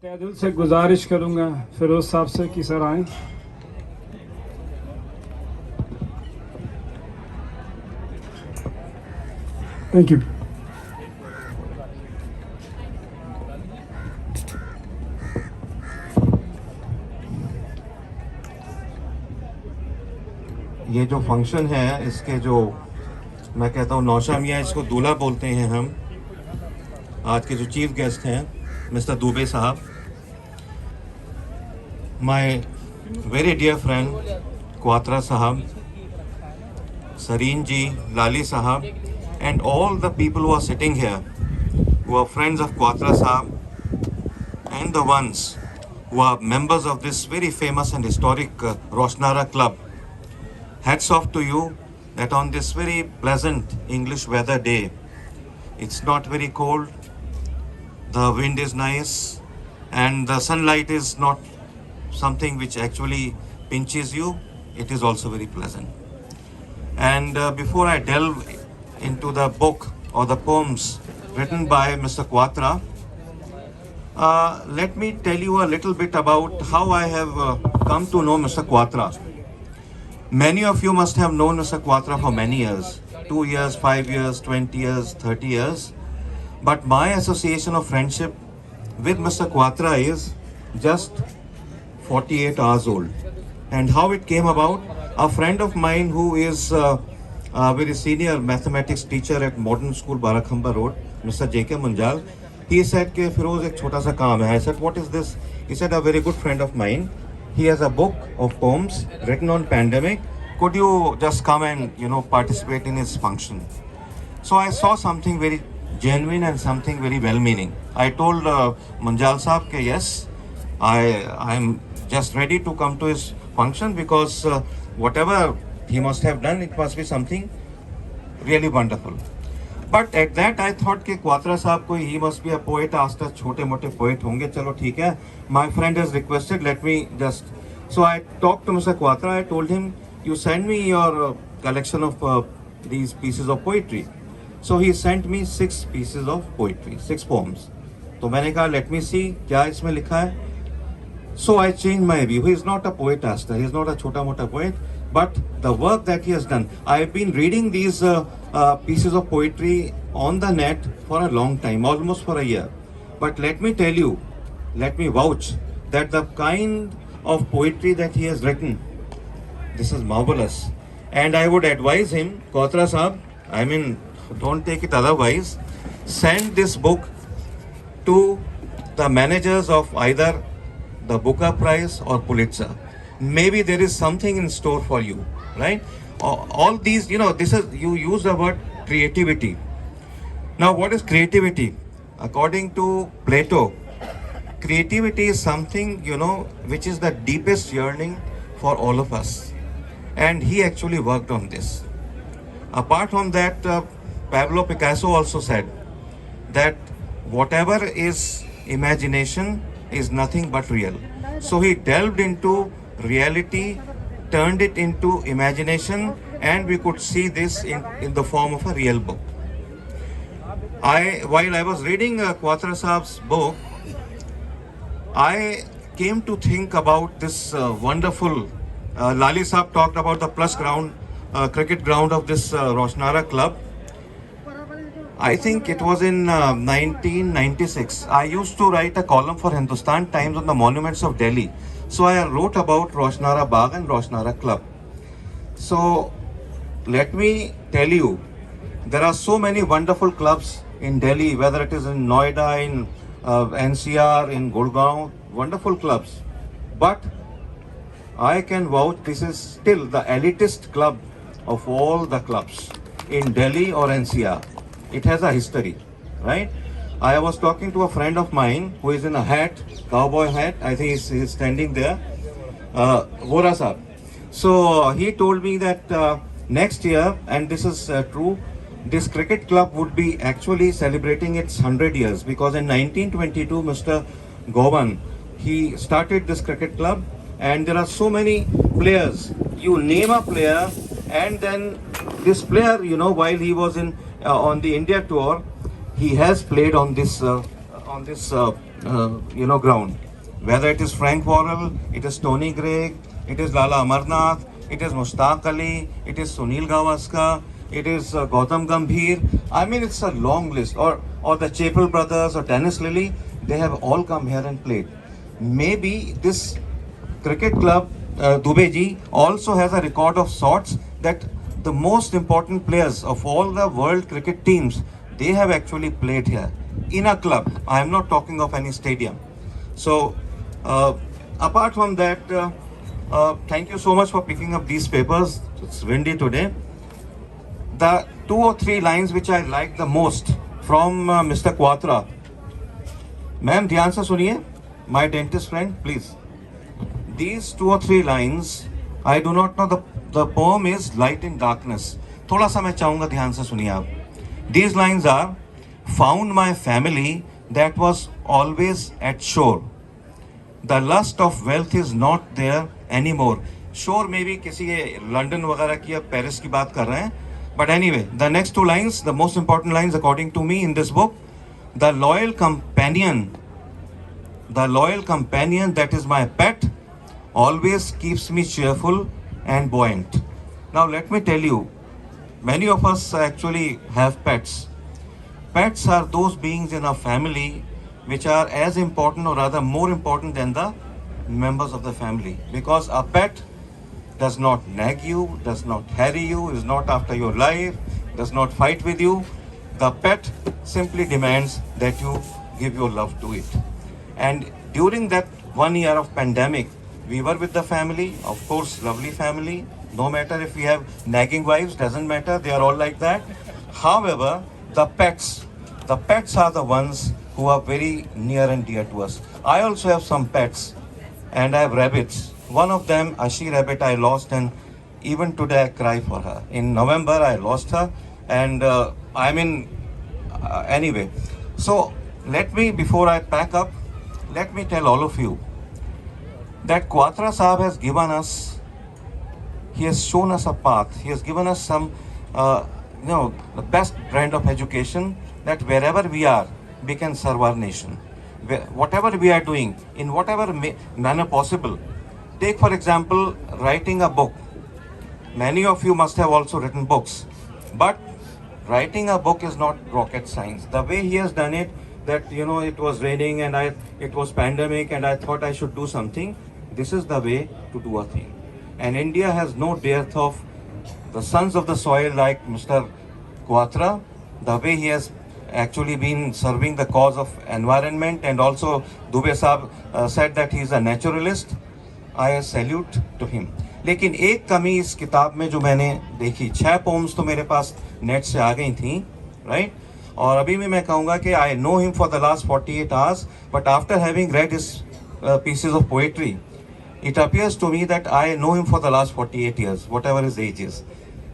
तहे दिल से गुजारिश करूंगा फिरोज साहब से कि सर आएं। Thank you. ये जो फंक्शन है इसके जो मैं कहता हूँ नौशा मियाँ, इसको दूल्हा बोलते हैं हम। आज के जो चीफ गेस्ट हैं mister Dubey sahab, my very dear friend Kwatra sahab, Sareen ji, Lali sahab, and all the people who are sitting here who are friends of Kwatra sahab and the ones who are members of this very famous and historic Roshnara Club. Hats off to you that on this very pleasant English weather day, it's not very cold, the wind is nice, and the sunlight is not something which actually pinches you, it is also very pleasant. And before I delve into the book or the poems written by Mr. Quatra, let me tell you a little bit about how I have come to know Mr. Quatra. Many of you must have known Mr. Quatra for many years, 2 years, 5 years, 20 years, 30 years. But my association of friendship with Mr. Quatra is just 48 hours old. And how it came about, a friend of mine who is a very senior mathematics teacher at Modern School, Barakhamba Road, Mr. J.K. Munjal, he said, "Ke Firoz, ek chota sa kaam hai." I said, "What is this?" He said, "A very good friend of mine, he has a book of poems written on pandemic. Could you just come and participate in his function?" So I saw something very genuine and something very well-meaning. I told Munjal Saab ke yes, I am just ready to come to his function because whatever he must have done, it must be something really wonderful. But at that I thought कि क्वात्रा साहब को he must be a poet, आस्था छोटे मोटे poet होंगे, चलो ठीक है. My friend has requested, let me just. So I talked to Mr. Quatra. I told him, you send me your collection of these pieces of poetry. So he sent me 6 pieces of poetry, 6 poems. तो मैंने कहा let me see क्या इसमें लिखा है. So I changed my view. He is not a poet, Asta. He is not a chota mota poet. But the work that he has done, I have been reading these pieces of poetry on the net for a long time, almost for a year. But let me tell you, let me vouch that the kind of poetry that he has written, this is marvelous. And I would advise him, Quatra Sahab, I mean, don't take it otherwise, send this book to the managers of either the Booker Prize or Pulitzer. Maybe there is something in store for you, right? All these, this is, you use the word creativity. Now, what is creativity? According to Plato, creativity is something, which is the deepest yearning for all of us. And he actually worked on this. Apart from that, Pablo Picasso also said that whatever is imagination is nothing but real. So he delved into reality, turned it into imagination, and we could see this in the form of a real book. While I was reading Quatra Saab's book, I came to think about this wonderful, Lali Saab talked about the plus ground, cricket ground of this Roshnara club. I think it was in 1996. I used to write a column for Hindustan Times on the monuments of Delhi. So I wrote about Roshnara Bagh and Roshnara Club. So let me tell you, there are so many wonderful clubs in Delhi, whether it is in Noida, in NCR, in Gurgaon, wonderful clubs. But I can vouch this is still the elitist club of all the clubs in Delhi or NCR. It has a history, right? I was talking to a friend of mine who is in a hat, cowboy hat. I think he's standing there. Vora Saab. So he told me that next year, and this is true, this cricket club would be actually celebrating its 100 years because in 1922, Mr. Govan, he started this cricket club, and there are so many players. You name a player, and then this player, while he was on the India tour, he has played on this ground. Whether it is Frank Worrell, it is Tony Greig, it is Lala Amarnath, it is Mushtaq Ali, it is Sunil Gavaskar, it is Gautam Gambhir. I mean, it's a long list. Or the Chapel brothers or Dennis Lilly, they have all come here and played. Maybe this cricket club, Dubey ji, also has a record of sorts that the most important players of all the world cricket teams, they have actually played here in a club. I am not talking of any stadium. So, apart from that, thank you so much for picking up these papers. It's windy today. The 2 or 3 lines which I like the most from Mr. Quatra. Ma'am, ध्यान से सुनिए. My dentist friend, please. These 2 or 3 lines, I do not know, the poem is Light in Darkness. थोड़ा सा मैं चाहूँगा ध्यान से सुनिए आप. These lines are, found my family that was always at shore. The lust of wealth is not there anymore. Shore में भी किसी लंदन वगैरह की या पेरिस की बात कर रहे हैं. But anyway, the next 2 lines, the most important lines according to me in this book, the loyal companion that is my pet, always keeps me cheerful and buoyant. Now let me tell you, many of us actually have pets. Pets are those beings in our family which are as important, or rather more important than the members of the family. Because a pet does not nag you, does not harry you, is not after your life, does not fight with you. The pet simply demands that you give your love to it. And during that 1 year of pandemic, we were with the family, of course, lovely family. No matter if we have nagging wives, doesn't matter, they are all like that. However, the pets are the ones who are very near and dear to us. I also have some pets, and I have rabbits. One of them, Ashi rabbit, I lost, and even today I cry for her. In November, I lost her, and anyway. So let me, before I pack up, let me tell all of you that Quatra Sahab has given us, he has shown us a path. He has given us some, the best brand of education, that wherever we are, we can serve our nation. Whatever we are doing, in whatever manner possible. Take for example, writing a book. Many of you must have also written books. But writing a book is not rocket science. The way he has done it, that it was raining and it was pandemic and I thought I should do something. This is the way to do a thing. And India has no dearth of the sons of the soil like Mr. Quatra. The way he has actually been serving the cause of environment, and also Dubey Saab said that he is a naturalist. I salute to him. लेकिन एक कमी इस किताब में जो मैंने देखी, 6 poems तो मेरे पास नेट से आ गई थी, राइट? और अभी भी मैं कहूँगा कि I know him for the last 48 hours, but after having read his pieces of poetry, it appears to me that I know him for the last 48 years, whatever his age is.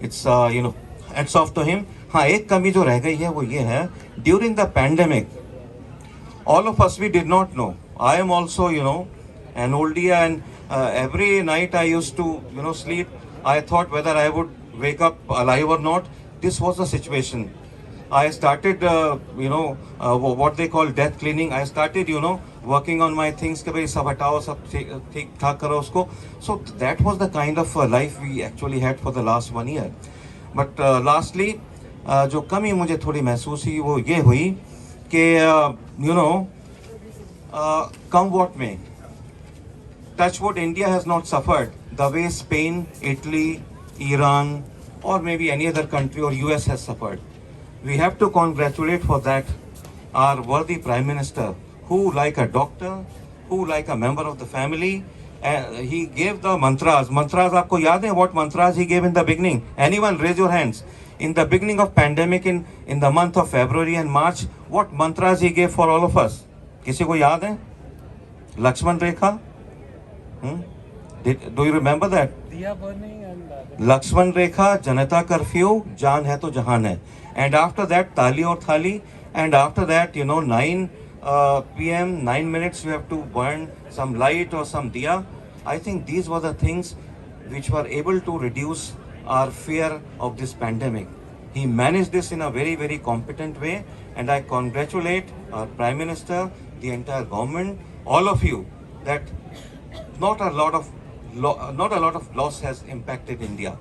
It's hats off to him. हाँ, एक कमी जो रह गई है वो ये है, during the pandemic, all of us, we did not know. I am also, an oldie, and every night I used to, sleep. I thought whether I would wake up alive or not. This was the situation. I started, what they call death cleaning. I started, working on my things. कि भाई सब हटाओ, सब ठीक ठाक करो उसको. So that was the kind of life we actually had for the last 1 year. But lastly, जो कमी मुझे थोड़ी महसूस हुई वो ये हुई कि come what may, touchwood, India has not suffered the way Spain, Italy, Iran, or maybe any other country or US has suffered. We have to congratulate for that our worthy Prime Minister, who, like a doctor, who, like a member of the family, he gave the mantras. Mantras, आपको याद है what mantras he gave in the beginning? Anyone raise your hands. In the beginning of pandemic, in the month of February and March, what mantras he gave for all of us? किसी को याद है? Lakshman Rekha? Do you remember that? Diya burning and Lakshman Rekha, Janata Curfew, Jaan hai to jahan hai. And after that, Tali aur Thali. And after that, 9 p.m., 9 minutes, you have to burn some light or some diya. I think these were the things which were able to reduce our fear of this pandemic. He managed this in a very, very competent way, and I congratulate our Prime Minister, the entire government, all of you, that not a lot of loss has impacted India.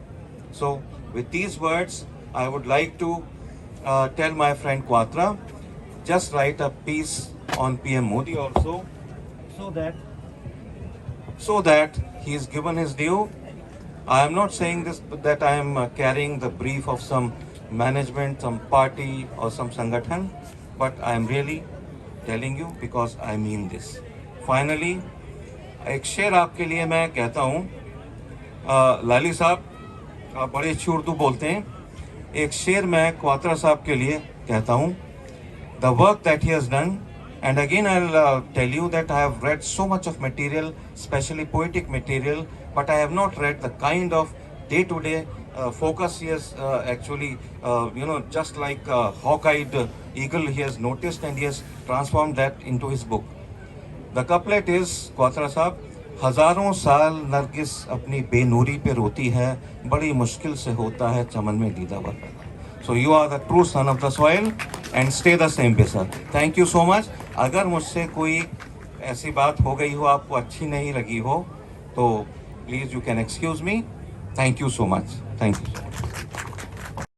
So with these words, I would like to tell my friend Quatra, just write a piece on PM Modi also, so that he is given his due. I am not saying this that I am carrying the brief of some management, some party or some sangathan, but I am really telling you because I mean this. Finally, एक शेर आपके लिए मैं कहता हूँ, लाली साहब आप बड़े अच्छी उर्दू बोलते हैं, एक शेर मैं क्वात्रा साहब के लिए कहता हूँ. The work that he has done, and again I'll tell you that I have read so much of material, especially poetic material, but I have not read the kind of day-to-day focus he has actually, just like a hawk-eyed eagle he has noticed and he has transformed that into his book. The couplet is, Quatra साहब, हजारों साल नरगिस अपनी बेनूरी पे रोती है, बड़ी मुश्किल से होता है चमन में दीदावर पैदा. So you are the true son of the soil and stay the same way, sir. Thank you so much. अगर मुझसे कोई ऐसी बात हो गई हो, आपको अच्छी नहीं लगी हो, तो please you can excuse me. Thank you so much. Thank you.